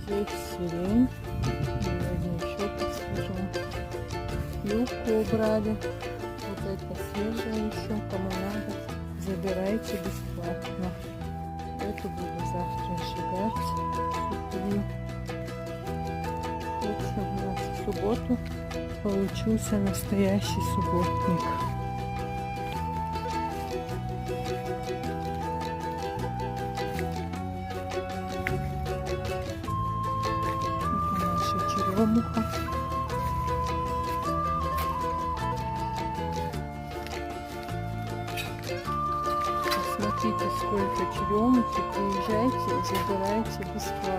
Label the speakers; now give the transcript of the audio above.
Speaker 1: Здесь сирень. Сегодня еще посмотрим. Юбку убрали. Вот это свежее еще. Кому надо, забирайте бесплатно. Эту буду завтра сжигать. Сухую. В общем, у нас в субботу получился настоящий субботник. Это наша черемуха. Смотрите, сколько черемухи. Приезжайте и забирайте бесплатно.